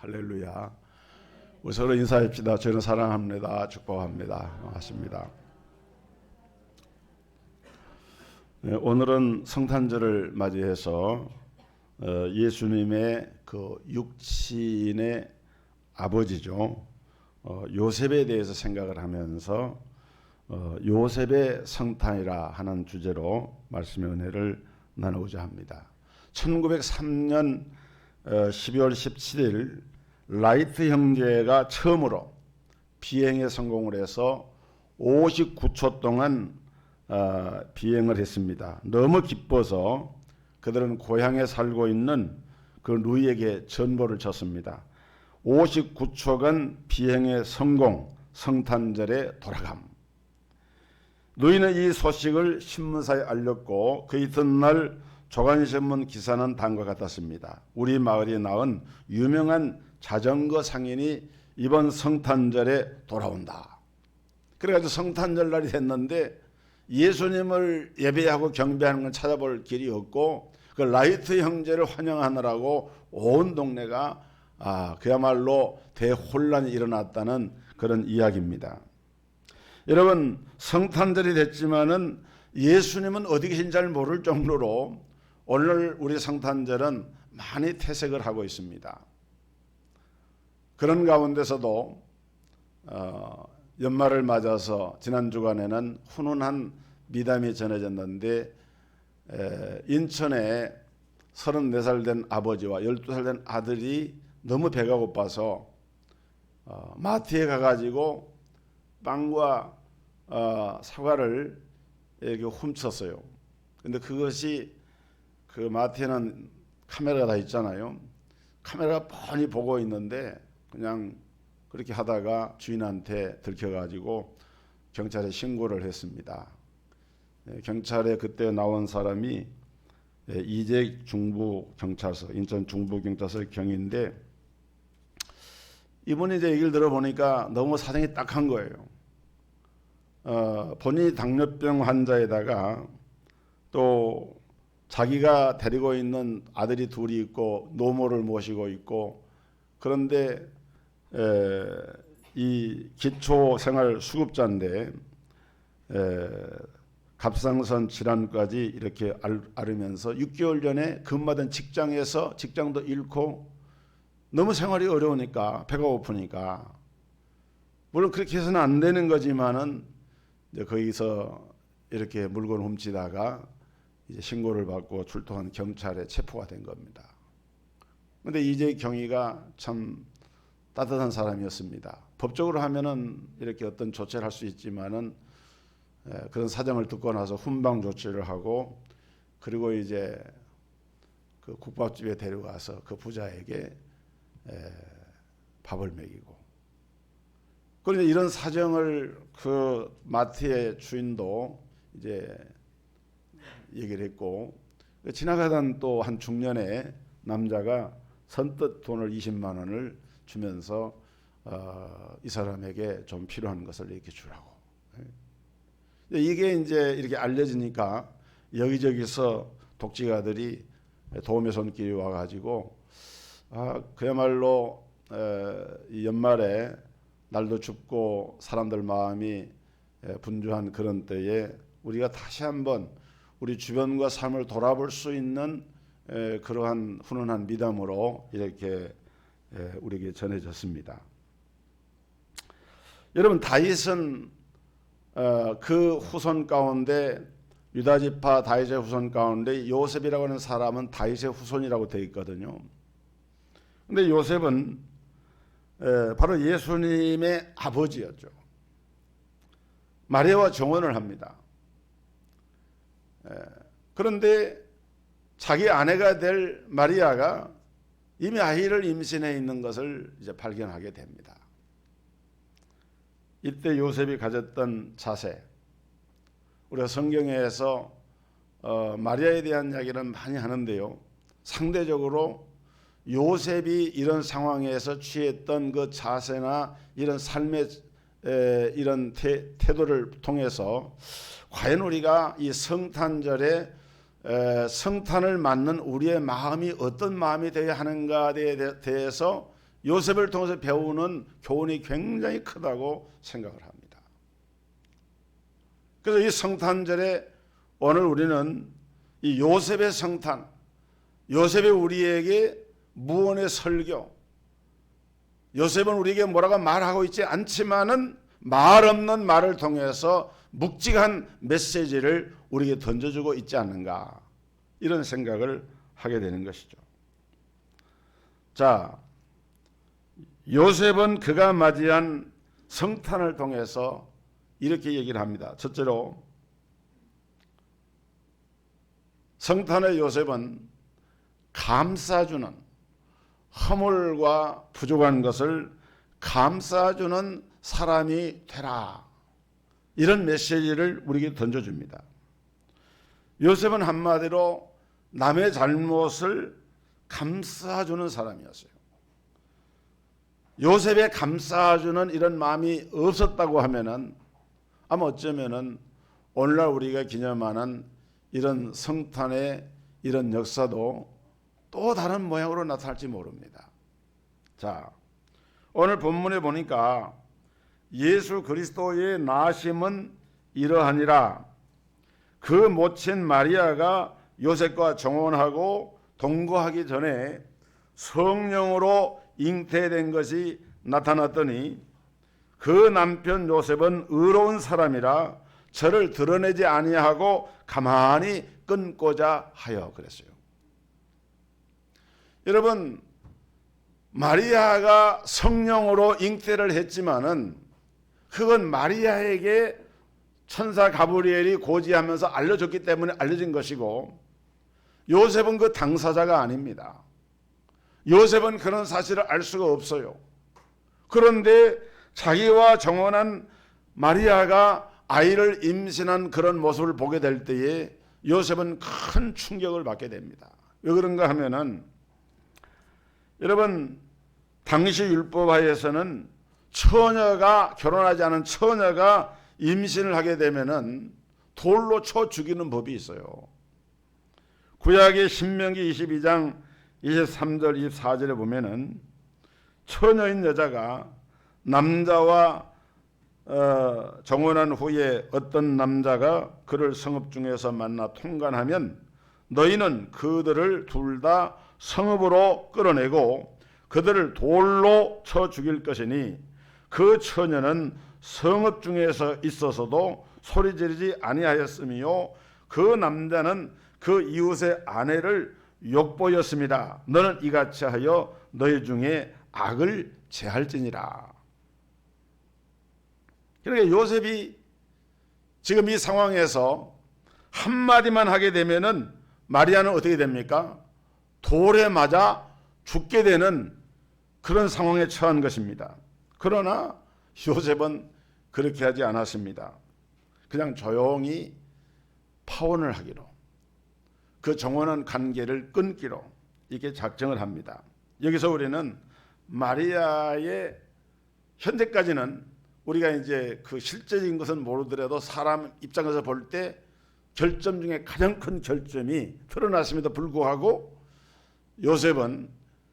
할렐루야. 우리 서로 인사합시다. 저는 사랑합니다. 축복합니다. 반갑습니다. 네, 오늘은 성탄절을 맞이해서 예수님의 그 육신의 아버지죠. 요셉에 대해서 생각을 하면서 요셉의 성탄이라 하는 주제로 말씀의 은혜를 나누고자 합니다. 1903년 12월 17일 라이트 형제가 처음으로 비행에 성공을 해서 59초 동안 비행을 했습니다. 너무 기뻐서 그들은 고향에 살고 있는 그 누이에게 전보를 쳤습니다. 59초간 비행의 성공, 성탄절에 돌아감. 누이는 이 소식을 신문사에 알렸고 그 이튿날 조간신문 기사는 다음과 같았습니다. 우리 마을이 낳은 유명한 자전거 상인이 이번 성탄절에 돌아온다. 그래가지고 성탄절 날이 됐는데 예수님을 예배하고 경배하는 건 찾아볼 길이 없고 그 라이트 형제를 환영하느라고 온 동네가 그야말로 대혼란이 일어났다는 그런 이야기입니다. 여러분, 성탄절이 됐지만은 예수님은 어디 계신지 잘 모를 정도로 오늘 우리 성탄절은 많이 퇴색을 하고 있습니다. 그런 가운데서도 연말을 맞아서 지난 주간에는 훈훈한 미담이 전해졌는데 인천에 34살 된 아버지와 12살 된 아들이 너무 배가 고파서 마트에 가가지고 빵과 사과를 이렇게 훔쳤어요. 근데 그것이 그 마트에는 카메라가 다 있잖아요. 카메라가 뻔히 보고 있는데 그냥 그렇게 하다가 주인한테 들켜가지고 경찰에 신고를 했습니다. 경찰에 그때 나온 사람이 이재 중부경찰서, 인천 중부경찰서 경인데 이분이 이제 얘기를 들어보니까 너무 사정이 딱한 거예요. 본인이 당뇨병 환자에다가 또 자기가 데리고 있는 아들이 둘이 있고 노모를 모시고 있고 그런데 이 기초생활수급자인데 갑상선 질환까지 이렇게 앓으면서 6개월 전에 근무하던 직장에서 직장도 잃고 너무 생활이 어려우니까 배가 고프니까 물론 그렇게 해서는 안 되는 거지만은 이제 거기서 이렇게 물건 훔치다가 이제 신고를 받고 출동한 경찰에 체포가 된 겁니다. 그런데 이재 경위가 참 따뜻한 사람이었습니다. 법적으로 하면은 이렇게 어떤 조치를 할 수 있지만은 그런 사정을 듣고 나서 훈방 조치를 하고 그리고 이제 그 국밥집에 데려가서 그 부자에게 밥을 먹이고 그런데 이런 사정을 그 마트의 주인도 이제 얘기를 했고 지나가던 또 한 중년의 남자가 선뜻 돈을 20만 원을 주면서 이 사람에게 좀 필요한 것을 이렇게 주라고. 이게 이제 이렇게 알려지니까 여기저기서 독지가들이 도움의 손길이 와가지고 그야말로 이 연말에 날도 춥고 사람들 마음이 분주한 그런 때에 우리가 다시 한번 우리 주변과 삶을 돌아볼 수 있는 그러한 훈훈한 미담으로 이렇게 우리에게 전해졌습니다. 여러분, 다윗은 그 후손 가운데 유다지파 다윗의 후손 가운데 요셉이라고 하는 사람은 다윗의 후손이라고 되어 있거든요. 그런데 요셉은 바로 예수님의 아버지였죠. 마리아와 정혼을 합니다. 그런데 자기 아내가 될 마리아가 이미 아이를 임신해 있는 것을 이제 발견하게 됩니다. 이때 요셉이 가졌던 자세, 우리가 성경에서 마리아에 대한 이야기를 많이 하는데요. 상대적으로 요셉이 이런 상황에서 취했던 그 자세나 이런 삶의 이런 태도를 통해서 과연 우리가 이 성탄절에 성탄을 맞는 우리의 마음이 어떤 마음이 되어야 하는가에 대해서 요셉을 통해서 배우는 교훈이 굉장히 크다고 생각을 합니다. 그래서 이 성탄절에 오늘 우리는 이 요셉의 성탄, 요셉이 우리에게 무언의 설교, 요셉은 우리에게 뭐라고 말하고 있지 않지만은 말 없는 말을 통해서 묵직한 메시지를 우리에게 던져주고 있지 않는가, 이런 생각을 하게 되는 것이죠. 자, 요셉은 그가 맞이한 성탄을 통해서 이렇게 얘기를 합니다. 첫째로, 성탄의 요셉은 감싸주는, 허물과 부족한 것을 감싸주는 사람이 되라, 이런 메시지를 우리에게 던져줍니다. 요셉은 한마디로 남의 잘못을 감싸주는 사람이었어요. 요셉의 감싸주는 이런 마음이 없었다고 하면은 아마 어쩌면은 오늘날 우리가 기념하는 이런 성탄의 이런 역사도 또 다른 모양으로 나타날지 모릅니다. 자, 오늘 본문에 보니까 예수 그리스도의 나심은 이러하니라. 그 모친 마리아가 요셉과 정혼하고 동거하기 전에 성령으로 잉태된 것이 나타났더니 그 남편 요셉은 의로운 사람이라 저를 드러내지 아니하고 가만히 끊고자 하여 그랬어요. 여러분, 마리아가 성령으로 잉태를 했지만은 그건 마리아에게 천사 가브리엘이 고지하면서 알려줬기 때문에 알려진 것이고, 요셉은 그 당사자가 아닙니다. 요셉은 그런 사실을 알 수가 없어요. 그런데 자기와 정혼한 마리아가 아이를 임신한 그런 모습을 보게 될 때에 요셉은 큰 충격을 받게 됩니다. 왜 그런가 하면은, 여러분, 당시 율법하에서는 처녀가, 결혼하지 않은 처녀가 임신을 하게 되면은 돌로 쳐 죽이는 법이 있어요. 구약의 신명기 22장 23절 24절에 보면은 처녀인 여자가 남자와 정혼한 후에 어떤 남자가 그를 성읍 중에서 만나 통간하면 너희는 그들을 둘 다 성읍으로 끌어내고 그들을 돌로 쳐 죽일 것이니 그 처녀는 성읍 중에서 있어서도 소리 지르지 아니하였으며 그 남자는 그 이웃의 아내를 욕보였습니다. 너는 이같이 하여 너희 중에 악을 제할지니라. 그러니까 요셉이 지금 이 상황에서 한마디만 하게 되면은 마리아는 어떻게 됩니까? 돌에 맞아 죽게 되는 그런 상황에 처한 것입니다. 그러나 요셉은 그렇게 하지 않았습니다. 그냥 조용히 파혼을 하기로, 그 정혼한 관계를 끊기로 이렇게 작정을 합니다. 여기서 우리는 마리아의 현재까지는 우리가 이제 그 실제적인 것은 모르더라도 사람 입장에서 볼 때 결점 중에 가장 큰 결점이 드러났음에도 불구하고 요셉은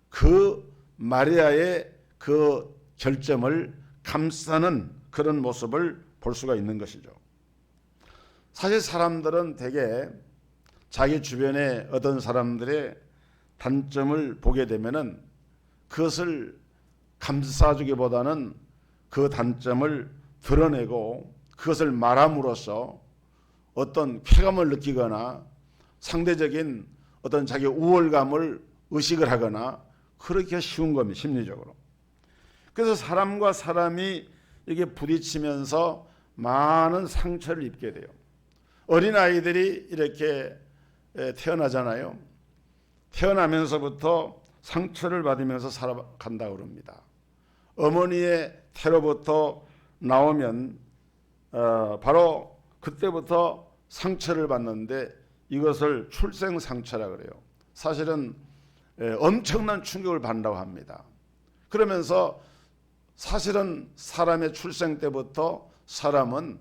그 마리아의 그 결점을 감싸는 그런 모습을 볼 수가 있는 것이죠. 사실 사람들은 대개 자기 주변에 어떤 사람들의 단점을 보게 되면은 그것을 감싸주기보다는 그 단점을 드러내고 그것을 말함으로써 어떤 쾌감을 느끼거나 상대적인 어떤 자기 우월감을 의식을 하거나 그렇게 쉬운 겁니다, 심리적으로. 그래서 사람과 사람이 이렇게 부딪히면서 많은 상처를 입게 돼요. 어린아이들이 이렇게 태어나잖아요. 태어나면서부터 상처를 받으면서 살아간다고 그럽니다. 어머니의 태로부터 나오면 바로 그때부터 상처를 받는데 이것을 출생상처라 그래요. 사실은 엄청난 충격을 받는다고 합니다. 그러면서 사실은 사람의 출생 때부터 사람은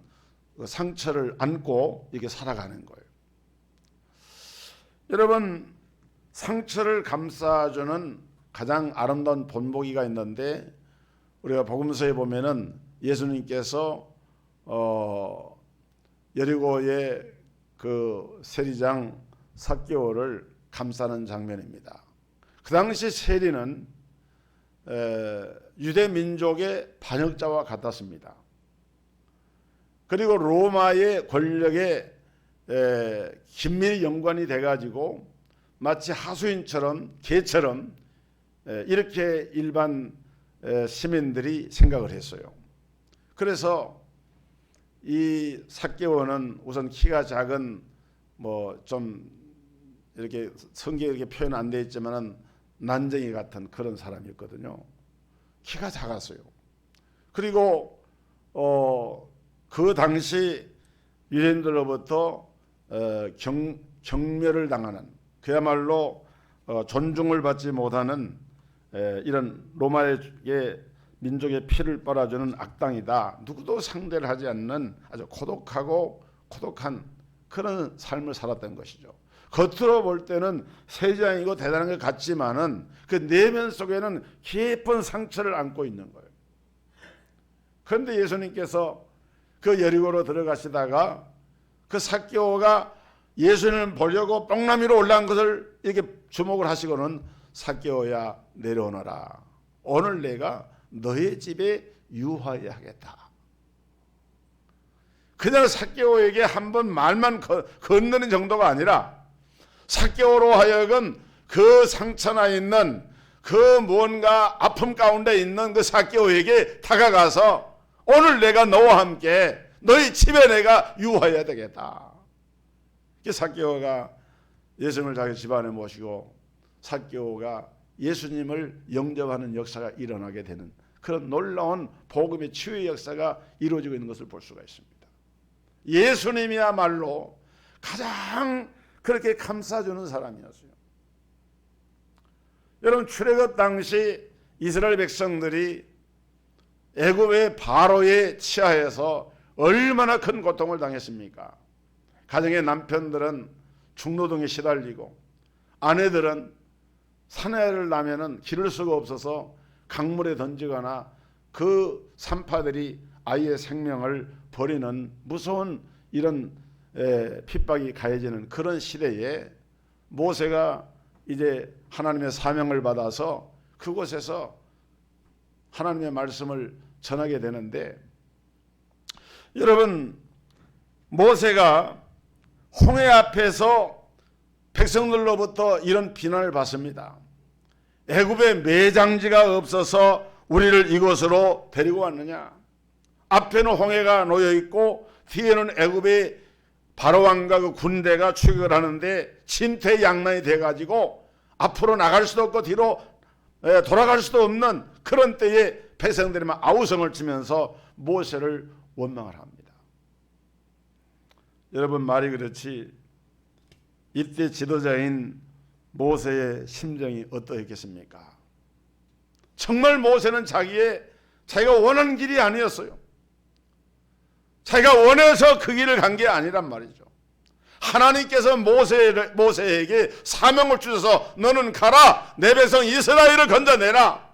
상처를 안고 이렇게 살아가는 거예요. 여러분, 상처를 감싸주는 가장 아름다운 본보기가 있는데 우리가 복음서에 보면은 예수님께서 여리고의 그 세리장 삭개오를 감싸는 장면입니다. 그 당시 세리는 유대 민족의 반역자와 같았습니다. 그리고 로마의 권력에 긴밀히 연관이 돼가지고 마치 하수인처럼 개처럼 이렇게 일반 시민들이 생각을 했어요. 그래서 이 삭개오는 우선 키가 작은 뭐 좀 이렇게 성경에 이렇게 표현 안 돼 있지만은 난쟁이 같은 그런 사람이었거든요. 키가 작았어요. 그리고 그 당시 유대인들로부터 경멸을 당하는 그야말로 존중을 받지 못하는 이런 로마의 민족의 피를 빨아주는 악당이다. 누구도 상대를 하지 않는 아주 고독한 그런 삶을 살았던 것이죠. 겉으로 볼 때는 세자이고 대단한 것 같지만은 그 내면 속에는 깊은 상처를 안고 있는 거예요. 그런데 예수님께서 그 여리고로 들어가시다가 그 삭개오가 예수님을 보려고 뽕나미로 올라간 것을 이렇게 주목을 하시고는 삭개오야 내려오너라. 오늘 내가 너의 집에 유하게 하겠다. 그냥 삭개오에게 한번 말만 건너는 정도가 아니라 삭개오로 하여금 그 상처나 있는 그 무언가 아픔 가운데 있는 그 삭개오에게 다가가서 오늘 내가 너와 함께 너희 집에 내가 유하여야 되겠다. 삭개오가 예수님을 자기 집안에 모시고 삭개오가 예수님을 영접하는 역사가 일어나게 되는 그런 놀라운 복음의 치유의 역사가 이루어지고 있는 것을 볼 수가 있습니다. 예수님이야말로 가장 그렇게 감싸주는 사람이었어요. 여러분, 출애굽 당시 이스라엘 백성들이 애굽의 바로의 치하에서 얼마나 큰 고통을 당했습니까? 가정의 남편들은 중노동에 시달리고 아내들은 사내를 낳으면 기를 수가 없어서 강물에 던지거나 그 산파들이 아이의 생명을 버리는 무서운 이런 핍박이 가해지는 그런 시대에 모세가 이제 하나님의 사명을 받아서 그곳에서 하나님의 말씀을 전하게 되는데, 여러분, 모세가 홍해 앞에서 백성들로부터 이런 비난을 받습니다. 애굽에 매장지가 없어서 우리를 이곳으로 데리고 왔느냐? 앞에는 홍해가 놓여 있고 뒤에는 애굽의 바로왕과 그 군대가 추격을 하는데 진퇴양난이 돼가지고 앞으로 나갈 수도 없고 뒤로 돌아갈 수도 없는 그런 때에 백성들이 막 아우성을 치면서 모세를 원망을 합니다. 여러분, 말이 그렇지 이때 지도자인 모세의 심정이 어떠했겠습니까? 정말 모세는 자기가 원하는 길이 아니었어요. 자기가 원해서 그 길을 간 게 아니란 말이죠. 하나님께서 모세에게 사명을 주셔서 너는 가라, 내 백성 이스라엘을 건져내라.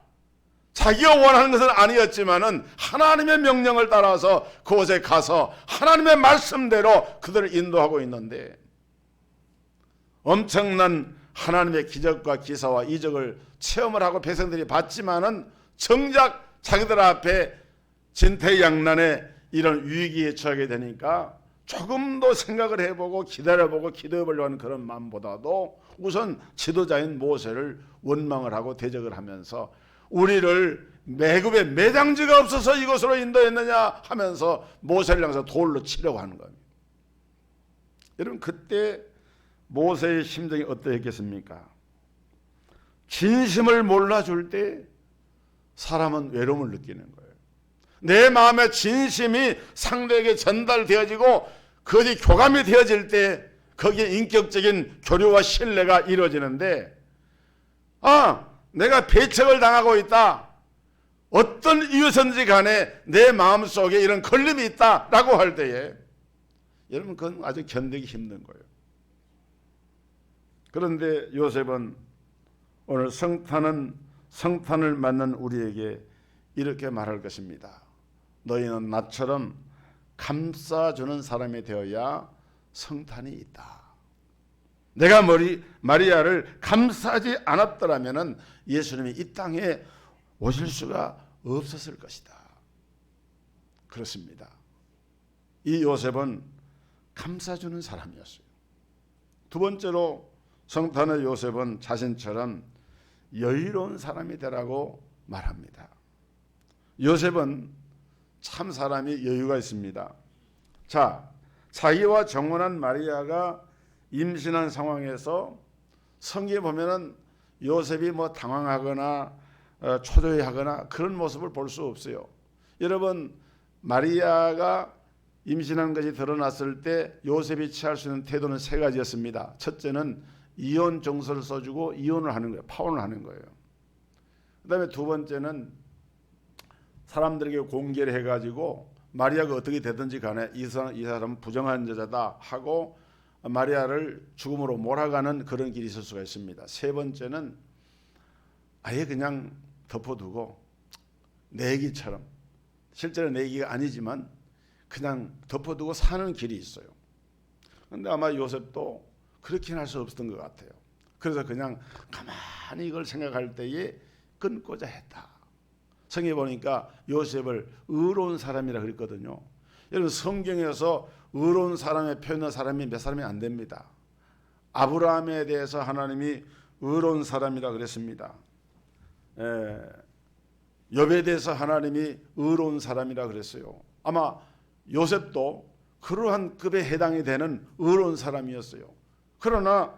자기가 원하는 것은 아니었지만은 하나님의 명령을 따라서 그곳에 가서 하나님의 말씀대로 그들을 인도하고 있는데, 엄청난 하나님의 기적과 기사와 이적을 체험을 하고 백성들이 봤지만은 정작 자기들 앞에 진퇴양난의 이런 위기에 처하게 되니까 조금도 생각을 해보고 기다려보고 기도해보려고 하는 그런 마음보다도 우선 지도자인 모세를 원망을 하고 대적을 하면서 우리를 애굽에 매장지가 없어서 이곳으로 인도했느냐 하면서 모세를 향해서 돌로 치려고 하는 겁니다. 여러분, 그때 모세의 심정이 어떠했겠습니까? 진심을 몰라줄 때 사람은 외로움을 느끼는 거예요. 내 마음의 진심이 상대에게 전달되어지고 그것이 교감이 되어질 때 거기에 인격적인 교류와 신뢰가 이루어지는데, 내가 배척을 당하고 있다, 어떤 이유선지 간에 내 마음속에 이런 걸림이 있다라고 할 때에 여러분, 그건 아주 견디기 힘든 거예요. 그런데 요셉은 오늘 성탄은 성탄을 맞는 우리에게 이렇게 말할 것입니다. 너희는 나처럼 감싸주는 사람이 되어야 성탄이 있다. 내가 마리아를 감싸지 않았더라면 예수님이 이 땅에 오실 수가 없었을 것이다. 그렇습니다. 이 요셉은 감싸주는 사람이었어요. 두 번째로 성탄의 요셉은 자신처럼 여유로운 사람이 되라고 말합니다. 요셉은 참 사람이 여유가 있습니다. 자, 자기와 정혼한 마리아가 임신한 상황에서 성경에 보면은 요셉이 뭐 당황하거나 초조해하거나 그런 모습을 볼 수 없어요. 여러분, 마리아가 임신한 것이 드러났을 때 요셉이 취할 수 있는 태도는 세 가지였습니다. 첫째는 이혼 정서를 써주고 이혼을 하는 거예요. 파혼을 하는 거예요. 그 다음에 두 번째는 사람들에게 공개를 해가지고 마리아가 어떻게 되든지 간에 이 사람은 부정한 여자다 하고 마리아를 죽음으로 몰아가는 그런 길이 있을 수가 있습니다. 세 번째는 아예 그냥 덮어두고 내 얘기처럼, 실제로 내 얘기가 아니지만 그냥 덮어두고 사는 길이 있어요. 그런데 아마 요셉도 그렇게는 할 수 없었던 것 같아요. 그래서 그냥 가만히 이걸 생각할 때에 끊고자 했다. 성경에 보니까 요셉을 의로운 사람이라 그랬거든요. 여러분, 성경에서 의로운 사람의 표현한 사람이 몇 사람이 안 됩니다. 아브라함에 대해서 하나님이 의로운 사람이라 그랬습니다. 욥에 대해서 하나님이 의로운 사람이라 그랬어요. 아마 요셉도 그러한 급에 해당이 되는 의로운 사람이었어요. 그러나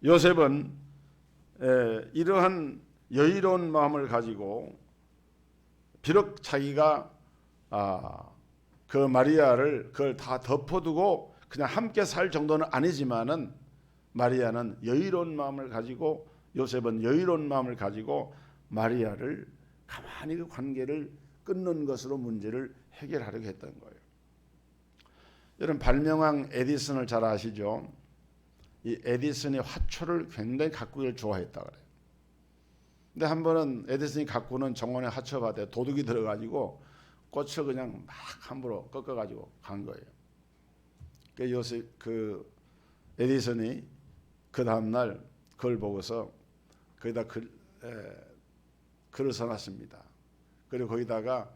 요셉은 이러한 여유로운 마음을 가지고 비록 자기가 그 마리아를 그걸 다 덮어두고 그냥 함께 살 정도는 아니지만은 마리아는 여유로운 마음을 가지고 요셉은 여유로운 마음을 가지고 마리아를 가만히 그 관계를 끊는 것으로 문제를 해결하려고 했던 거예요. 여러분, 발명왕 에디슨을 잘 아시죠? 이 에디슨이 화초를 굉장히 가꾸기를 좋아했다 그래요. 근데 한 번은 에디슨이 가꾸는 정원에 화초밭에 도둑이 들어가지고 꽃을 그냥 막 함부로 꺾어가지고 간 거예요. 그 에디슨이 그 다음날 그걸 보고서 거기다 글을 써놨습니다. 그리고 거기다가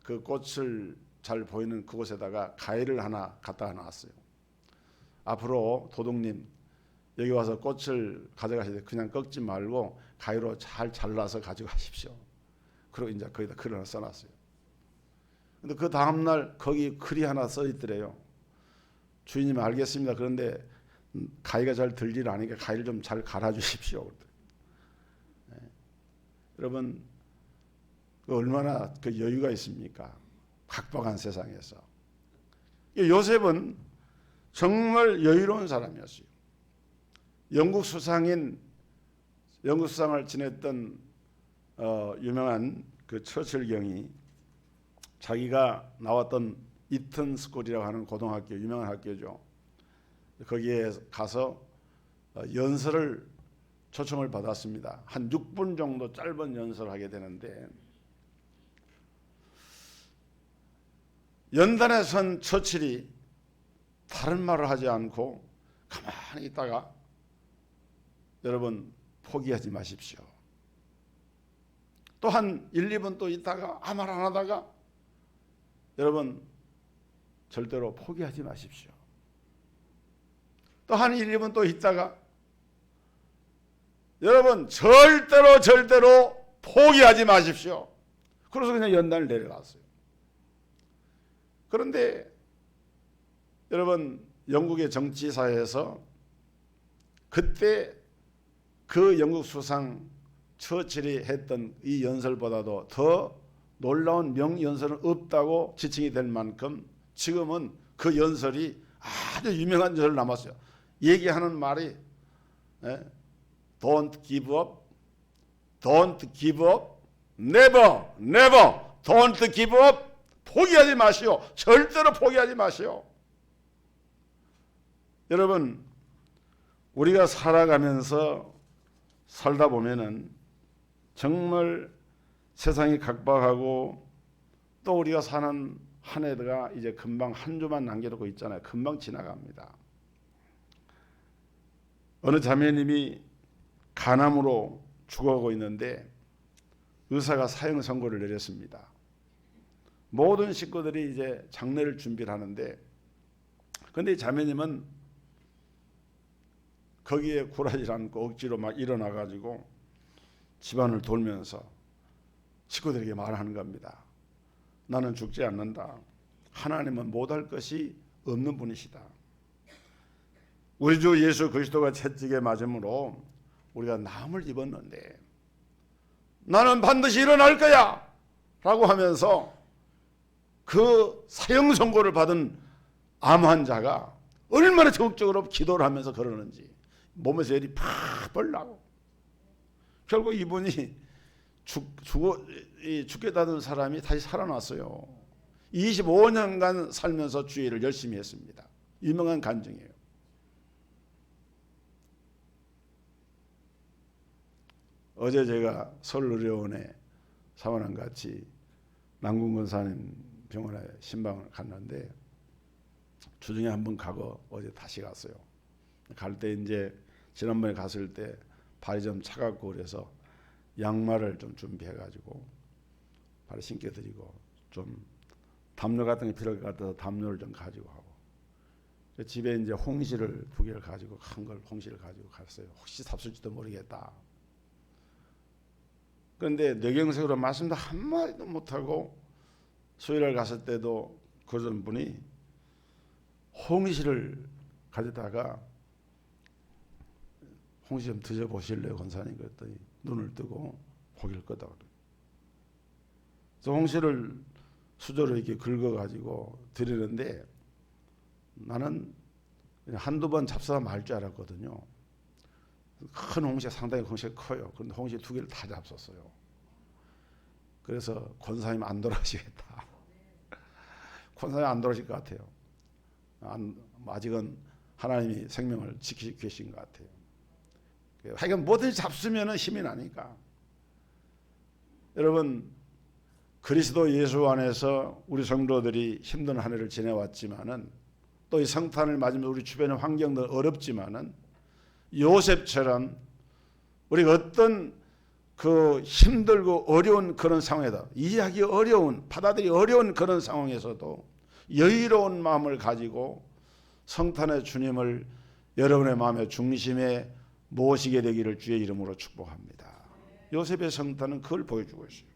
그 꽃을 잘 보이는 그곳에다가 가위를 하나 갖다가 놨어요. 앞으로 도둑님 여기 와서 꽃을 가져가실 때 그냥 꺾지 말고 가위로 잘 잘라서 가져가십시오. 그리고 이제 거기다 글을 하나 써놨어요. 근데 그 다음날 거기 글이 하나 써 있더래요. 주인님 알겠습니다. 그런데 가위가 잘 들질 않으니까 가위를 좀 잘 갈아주십시오. 여러분, 얼마나 그 여유가 있습니까? 각박한 세상에서. 요셉은 정말 여유로운 사람이었어요. 영국 수상을 지냈던 유명한 그 처칠 경이 자기가 나왔던 이튼 스쿨이라고 하는 고등학교, 유명한 학교죠. 거기에 가서 연설을 초청을 받았습니다. 한 6분 정도 짧은 연설을 하게 되는데 연단에 선 처칠이 다른 말을 하지 않고 가만히 있다가 여러분 포기하지 마십시오. 또 한 1, 2분 또 있다가 아무 말 안 하다가 여러분 절대로 포기하지 마십시오. 또 한 1, 2분 또 있다가 여러분 절대로 포기하지 마십시오. 그래서 그냥 연단을 내려갔어요. 그런데 여러분 영국의 정치사회에서 그때 그 영국 수상 처칠이 했던 이 연설보다도 더 놀라운 명연설은 없다고 지칭이 될 만큼 지금은 그 연설이 아주 유명한 연설 남았어요. 얘기하는 말이 Don't give up, don't give up, never, never, don't give up. 포기하지 마시오. 절대로 포기하지 마시오. 여러분, 우리가 살아가면서 살다 보면은 정말 세상이 각박하고 또 우리가 사는 한 해가 이제 금방 한 주만 남겨놓고 있잖아요. 금방 지나갑니다. 어느 자매님이 간암으로 죽어가고 있는데 의사가 사형 선고를 내렸습니다. 모든 식구들이 이제 장례를 준비를 하는데, 근데 자매님은 거기에 굴하지 않고 억지로 막 일어나가지고 집안을 돌면서 식구들에게 말하는 겁니다. 나는 죽지 않는다. 하나님은 못할 것이 없는 분이시다. 우리 주 예수 그리스도가 채찍에 맞음으로 우리가 남을 입었는데 나는 반드시 일어날 거야 라고 하면서 그 사형 선고를 받은 암 환자가 얼마나 적극적으로 기도를 하면서 그러는지 몸에서 열이 팍 벌나고 결국 이분이 죽겠다던 사람이 다시 살아났어요. 25년간 살면서 주의를 열심히 했습니다. 유명한 간증이에요. 어제 제가 서울의료원에 사원랑 같이 남궁근사님 병원에 신방을 갔는데 주중에 한번 가고 어제 다시 갔어요. 갈 때 이제 지난번에 갔을 때 발이 좀 차갑고 그래서 양말을 좀 준비해가지고 발에 신겨드리고 좀 담요 같은 게 필요할 것 같아서 담요를 좀 가지고 하고 집에 이제 홍시를 2개를 가지고 큰 걸 홍시를 가지고 갔어요. 혹시 잡술지도 모르겠다. 그런데 뇌경색으로 말씀도 한마디도 못하고 수요일날 갔을 때도 그러던 분이 홍시를 가져다가 홍시 좀 드셔보실래요 권사님? 그랬더니 눈을 뜨고 고개를 끄덕. 그래서 홍시를 수저로 이렇게 긁어가지고 드리는데 나는 한두 번 잡숴서 말 줄 알았거든요. 큰 홍시가 상당히 홍시가 커요. 그런데 홍시 2개를 다 잡섰어요. 그래서 권사님 안 돌아가시겠다. 권사님 안 돌아가실 것 같아요. 아직은 하나님이 생명을 지키시고 계신 것 같아요. 하여간 뭐든지 잡수면 힘이 나니까. 여러분 그리스도 예수 안에서 우리 성도들이 힘든 한 해를 지내왔지만은 또 이 성탄을 맞으면 우리 주변의 환경도 어렵지만은 요셉처럼 우리가 어떤 그 힘들고 어려운 그런 상황에다 이해하기 어려운 받아들이기 어려운 그런 상황에서도 여유로운 마음을 가지고 성탄의 주님을 여러분의 마음의 중심에 모시게 되기를 주의 이름으로 축복합니다. 요셉의 성탄은 그걸 보여주고 있어요.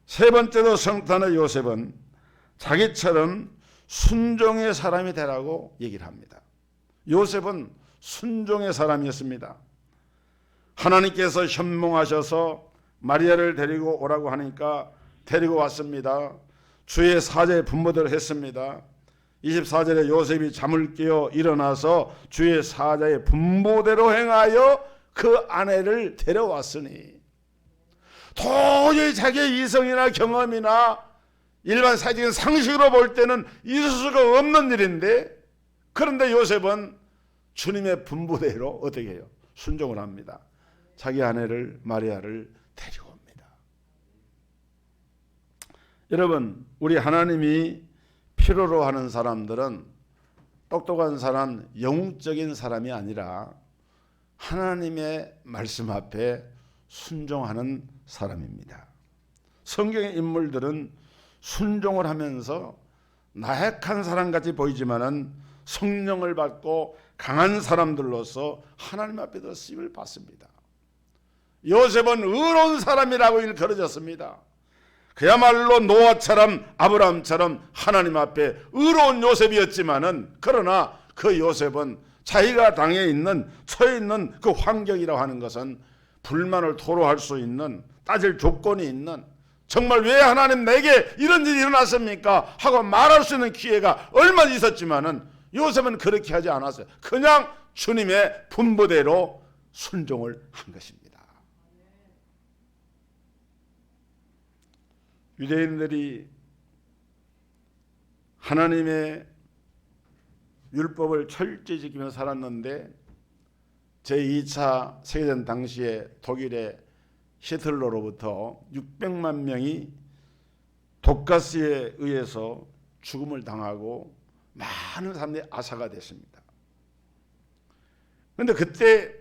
세 번째로 성탄의 요셉은 자기처럼 순종의 사람이 되라고 얘기를 합니다. 요셉은 순종의 사람이었습니다. 하나님께서 현몽하셔서 마리아를 데리고 오라고 하니까 데리고 왔습니다. 주의 사자의 분부대로 했습니다. 24절에 요셉이 잠을 깨어 일어나서 주의 사자의 분부대로 행하여 그 아내를 데려왔으니 도저히 자기의 이성이나 경험이나 일반 사회적인 상식으로 볼 때는 있을 수가 없는 일인데 그런데 요셉은 주님의 분부대로 어떻게 해요? 순종을 합니다. 자기 아내를 마리아를 데려옵니다. 여러분 우리 하나님이 필요로 하는 사람들은 똑똑한 사람, 영적인 사람이 아니라 하나님의 말씀 앞에 순종하는 사람입니다. 성경의 인물들은 순종을 하면서 나약한 사람같이 보이지만은 성령을 받고 강한 사람들로서 하나님 앞에서 쓰임을 받습니다. 요셉은 의로운 사람이라고 일컬어졌습니다. 그야말로 노아처럼 아브라함처럼 하나님 앞에 의로운 요셉이었지만은 그러나 그 요셉은 자기가 당해 있는 처해 있는 그 환경이라고 하는 것은 불만을 토로할 수 있는 따질 조건이 있는 정말 왜 하나님 내게 이런 일이 일어났습니까? 하고 말할 수 있는 기회가 얼마 있었지만은 요셉은 그렇게 하지 않았어요. 그냥 주님의 분부대로 순종을 한 것입니다. 유대인들이 하나님의 율법을 철저히 지키며 살았는데 제2차 세계대전 당시에 독일의 히틀러로부터 600만 명이 독가스에 의해서 죽음을 당하고 많은 사람들이 아사가 됐습니다. 그런데 그때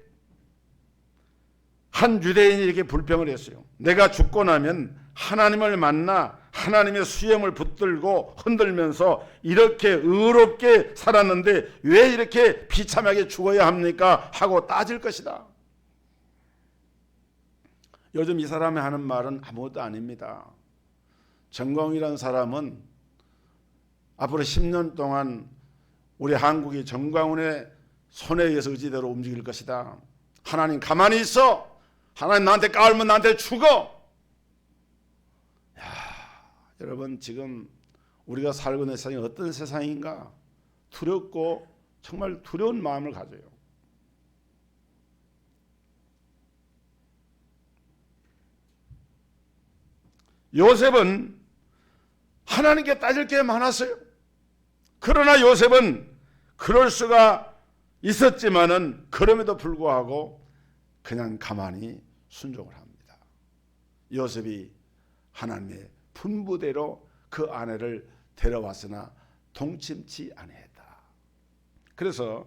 한 유대인이 이렇게 불평을 했어요. 내가 죽고 나면 하나님을 만나 하나님의 수염을 붙들고 흔들면서 이렇게 의롭게 살았는데 왜 이렇게 비참하게 죽어야 합니까? 하고 따질 것이다. 요즘 이 사람이 하는 말은 아무것도 아닙니다. 정광훈이라는 사람은 앞으로 10년 동안 우리 한국이 정광훈의 손에 의해서 의지대로 움직일 것이다. 하나님 가만히 있어. 하나님 나한테 까불면 나한테 죽어. 여러분 지금 우리가 살고 있는 세상이 어떤 세상인가 두렵고 정말 두려운 마음을 가져요. 요셉은 하나님께 따질 게 많았어요. 그러나 요셉은 그럴 수가 있었지만은 그럼에도 불구하고 그냥 가만히 순종을 합니다. 요셉이 하나님의 분부대로 그 아내를 데려왔으나 동침치 아니했다. 그래서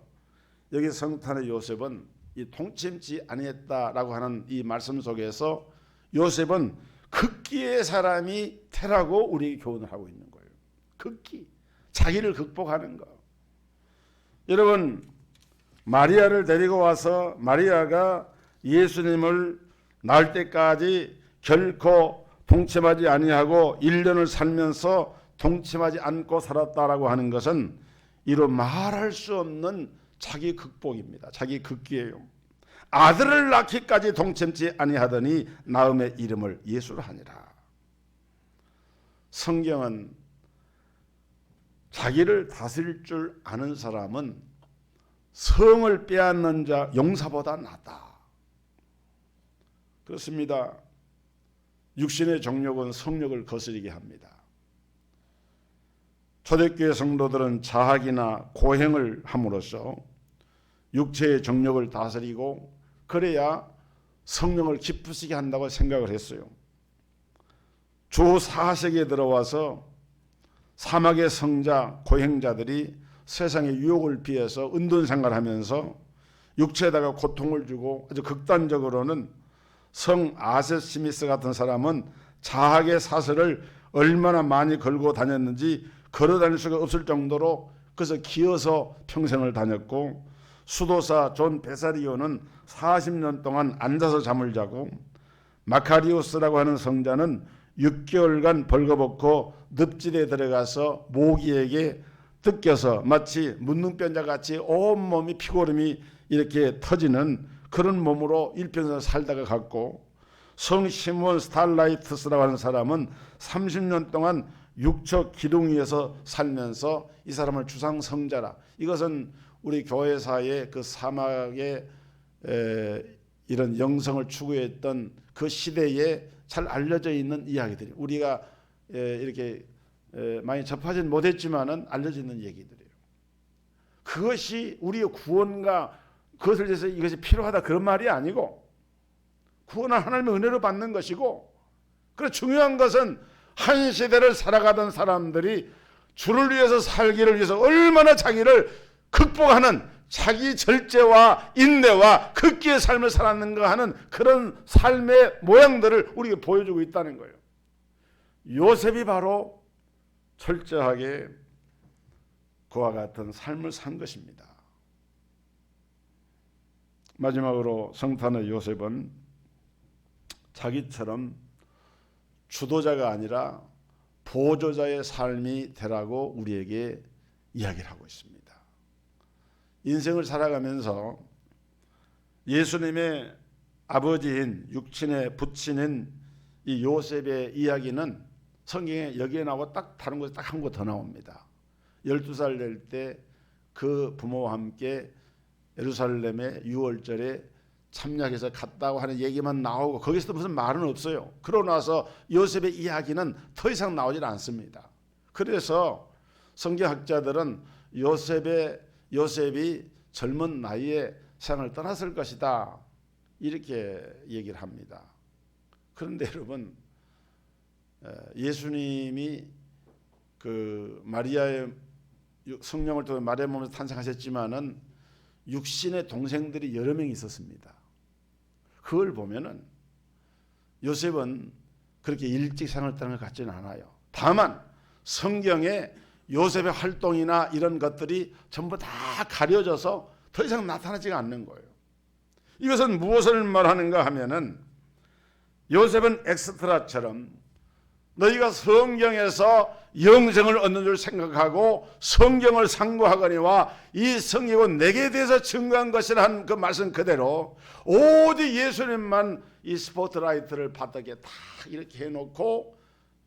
여기 성탄의 요셉은 이 동침치 아니했다라고 하는 이 말씀 속에서 요셉은 극기의 사람이 되라고 우리에게 교훈을 하고 있는 거예요. 극기, 자기를 극복하는 거. 여러분 마리아를 데리고 와서 마리아가 예수님을 낳을 때까지 결코 동침하지 아니하고 1년을 살면서 동침하지 않고 살았다라고 하는 것은 이로 말할 수 없는 자기 극복입니다. 자기 극기예요. 아들을 낳기까지 동침치 아니하더니 나음의 이름을 예수로 하니라. 성경은 자기를 다스릴 줄 아는 사람은 성을 빼앗는 자 용사보다 낫다. 그렇습니다. 육신의 정욕은 성욕을 거스르게 합니다. 초대교회 성도들은 자학이나 고행을 함으로써 육체의 정욕을 다스리고 그래야 성령을 기쁘시게 한다고 생각을 했어요. 주 4세기에 들어와서 사막의 성자, 고행자들이 세상의 유혹을 피해서 은둔 생활하면서 육체에다가 고통을 주고 아주 극단적으로는 성 아셋 스미스 같은 사람은 자학의 사슬을 얼마나 많이 걸고 다녔는지 걸어 다닐 수가 없을 정도로 그래서 기어서 평생을 다녔고 수도사 존 베사리오는 40년 동안 앉아서 잠을 자고 마카리오스라고 하는 성자는 6개월간 벌거벗고 늪지대에 들어가서 모기에게 뜯겨서 마치 문둥병자 같이 온몸이 피고름이 이렇게 터지는 그런 몸으로 일평생 살다가 갔고 성 시몬 스탈라이트스라고 하는 사람은 30년 동안 육척 기둥 위에서 살면서 이 사람을 주상성자라. 이것은 우리 교회사의 그 사막의 이런 영성을 추구했던 그 시대에 잘 알려져 있는 이야기들이 우리가 이렇게 많이 접하진 못했지만은 알려져 있는 얘기들이에요. 그것이 우리의 구원과 그것을 위해서 이것이 필요하다 그런 말이 아니고 구원은 하나님의 은혜로 받는 것이고 그리고 중요한 것은 한 시대를 살아가던 사람들이 주를 위해서 살기를 위해서 얼마나 자기를 극복하는 자기 절제와 인내와 극기의 삶을 살았는가 하는 그런 삶의 모양들을 우리에게 보여주고 있다는 거예요. 요셉이 바로 철저하게 그와 같은 삶을 산 것입니다. 마지막으로 성탄의 요셉은 자기처럼 주도자가 아니라 보조자의 삶이 되라고 우리에게 이야기를 하고 있습니다. 인생을 살아가면서 예수님의 아버지인 육친의 부친인 이 요셉의 이야기는 성경에 여기에 나오고 딱 다른 곳에 딱 한 곳 더 나옵니다. 12살 될 때 그 부모와 함께 예루살렘의 유월절에 참약해서 갔다고 하는 얘기만 나오고 거기서도 무슨 말은 없어요. 그러고 나서 요셉의 이야기는 더 이상 나오질 않습니다. 그래서 성경학자들은 요셉이 젊은 나이에 세상을 떠났을 것이다 이렇게 얘기를 합니다. 그런데 여러분, 예수님이 그 마리아의 성령을 통해 마리아 몸에서 탄생하셨지만은 육신의 동생들이 여러 명 있었습니다. 그걸 보면은 요셉은 그렇게 일찍 생을 떠난 것 같지는 않아요. 다만 성경에 요셉의 활동이나 이런 것들이 전부 다 가려져서 더 이상 나타나지가 않는 거예요. 이것은 무엇을 말하는가 하면은 요셉은 엑스트라처럼 너희가 성경에서 영생을 얻는 줄 생각하고 성경을 상고하거니와 이 성경은 내게 대해서 증거한 것이라는 그 말씀 그대로 오직 예수님만 이 스포트라이트를 바닥에 다 이렇게 해놓고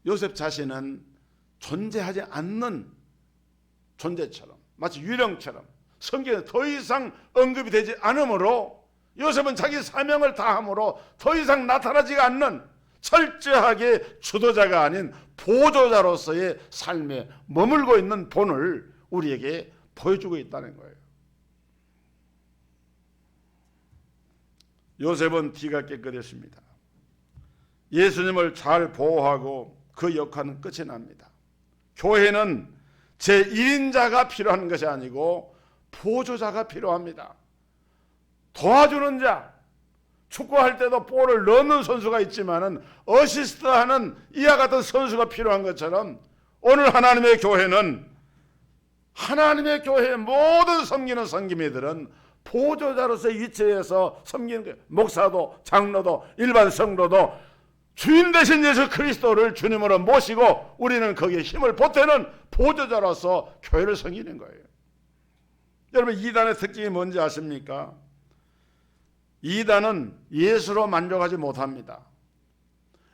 요셉 자신은 존재하지 않는 존재처럼 마치 유령처럼 성경에 더 이상 언급이 되지 않으므로 요셉은 자기 사명을 다함으로 더 이상 나타나지가 않는 철저하게 주도자가 아닌 보조자로서의 삶에 머물고 있는 본을 우리에게 보여주고 있다는 거예요. 요셉은 뒤가 깨끗했습니다. 예수님을 잘 보호하고 그 역할은 끝이 납니다. 교회는 제1인자가 필요한 것이 아니고 보조자가 필요합니다. 도와주는 자, 축구할 때도 볼을 넣는 선수가 있지만은 어시스트하는 이와 같은 선수가 필요한 것처럼 오늘 하나님의 교회는 하나님의 교회의 모든 섬기는 성기미들은 보조자로서의 위치에서 섬기는 거예요. 목사도 장로도 일반 성도도 주인 되신 예수 그리스도를 주님으로 모시고 우리는 거기에 힘을 보태는 보조자로서 교회를 섬기는 거예요. 여러분, 이단의 특징이 뭔지 아십니까? 이단은 예수로 만족하지 못합니다.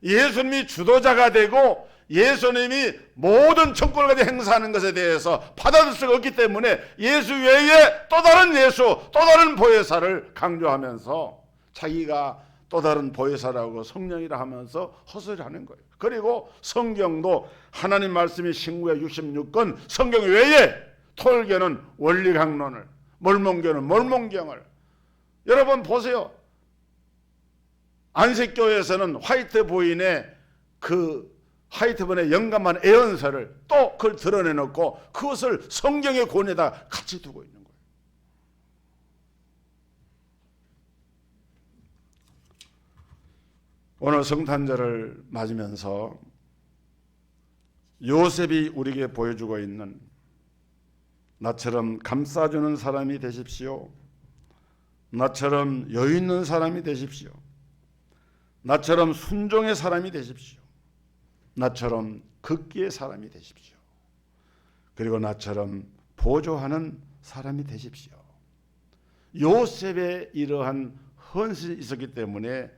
예수님이 주도자가 되고 예수님이 모든 정권을 행사하는 것에 대해서 받아들일 수가 없기 때문에 예수 외에 또 다른 예수, 또 다른 보혜사를 강조하면서 자기가 또 다른 보혜사라고 성령이라 하면서 헛소리를 하는 거예요. 그리고 성경도 하나님 말씀이 신구약 66권 성경 외에 토일교는 원리강론을, 몰몬교는 몰몬경을. 여러분 보세요. 안식교에서는 화이트 부인의 그 화이트 부인의 영감한 애언서를 또 그걸 드러내놓고 그것을 성경의 권에다 같이 두고 있는 거예요. 오늘 성탄절을 맞으면서 요셉이 우리에게 보여주고 있는 나처럼 감싸주는 사람이 되십시오. 나처럼 여유 있는 사람이 되십시오. 나처럼 순종의 사람이 되십시오. 나처럼 극기의 사람이 되십시오. 그리고 나처럼 보조하는 사람이 되십시오. 요셉의 이러한 헌신이 있었기 때문에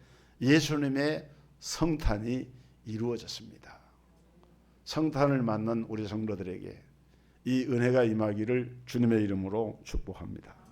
예수님의 성탄이 이루어졌습니다. 성탄을 맞는 우리 성도들에게 이 은혜가 임하기를 주님의 이름으로 축복합니다.